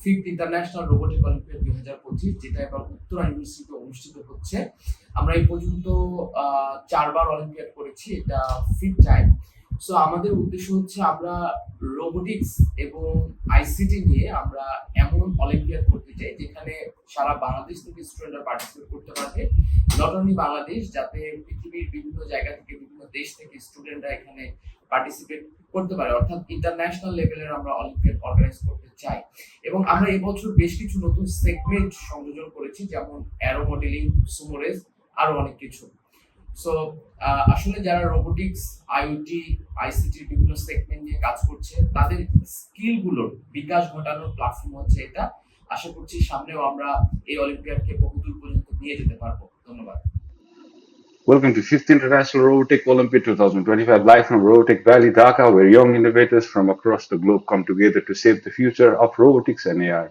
5th international robotic olympiad 2025, যেটা এবার উত্তরা ইউনিভার্সিটিতে অনুষ্ঠিত হচ্ছে। আমরা এই পর্যন্ত 4বার অলিম্পিয়াড করেছি, এটা 5th টাইম। সো আমাদের উদ্দেশ্য হচ্ছে আমরা রোবোটিক্স এবং আইসিটি নিয়ে আমরা এমন অলিম্পিয়াড করতে চাই যেখানে সারা বাংলাদেশ থেকে স্টুডেন্টরা পার্টিসিপেট করতে পারবে। নট অনলি বাংলাদেশ, যাতে পৃথিবীর বিভিন্ন জায়গা থেকে, বিভিন্ন দেশ থেকে স্টুডেন্টরা এখানে পার্টিসিপেট করতে পারে, অর্থাৎ ইন্টারন্যাশনাল লেভেলের আমরা অলিম্পিয়াড অর্গানাইজ করতে চাই। এবং আমরা এবছর বেশ কিছু নতুন সেগমেন্ট সংযোজন করেছি, যেমন অ্যারো মডেলিং, সুমো রেস, আরো অনেক কিছু। সো আসলে যারা রোবোটিক্স, আইওটি, আইসিটির বিভিন্ন সেগমেন্ট নিয়ে কাজ করছে, তাদের স্কিলগুলোর বিকাশ ঘটানোর প্ল্যাটফর্ম হচ্ছে এটা। আশা করছি সামনেও আমরা এই অলিম্পিয়াডকে বহুদূর পর্যন্ত নিয়ে যেতে পারবো। ধন্যবাদ। Welcome to 5th International Robotech Olympiad 2025, live from Robotics Valley, Dhaka, where young innovators from across the globe come together to shape the future of robotics and AI.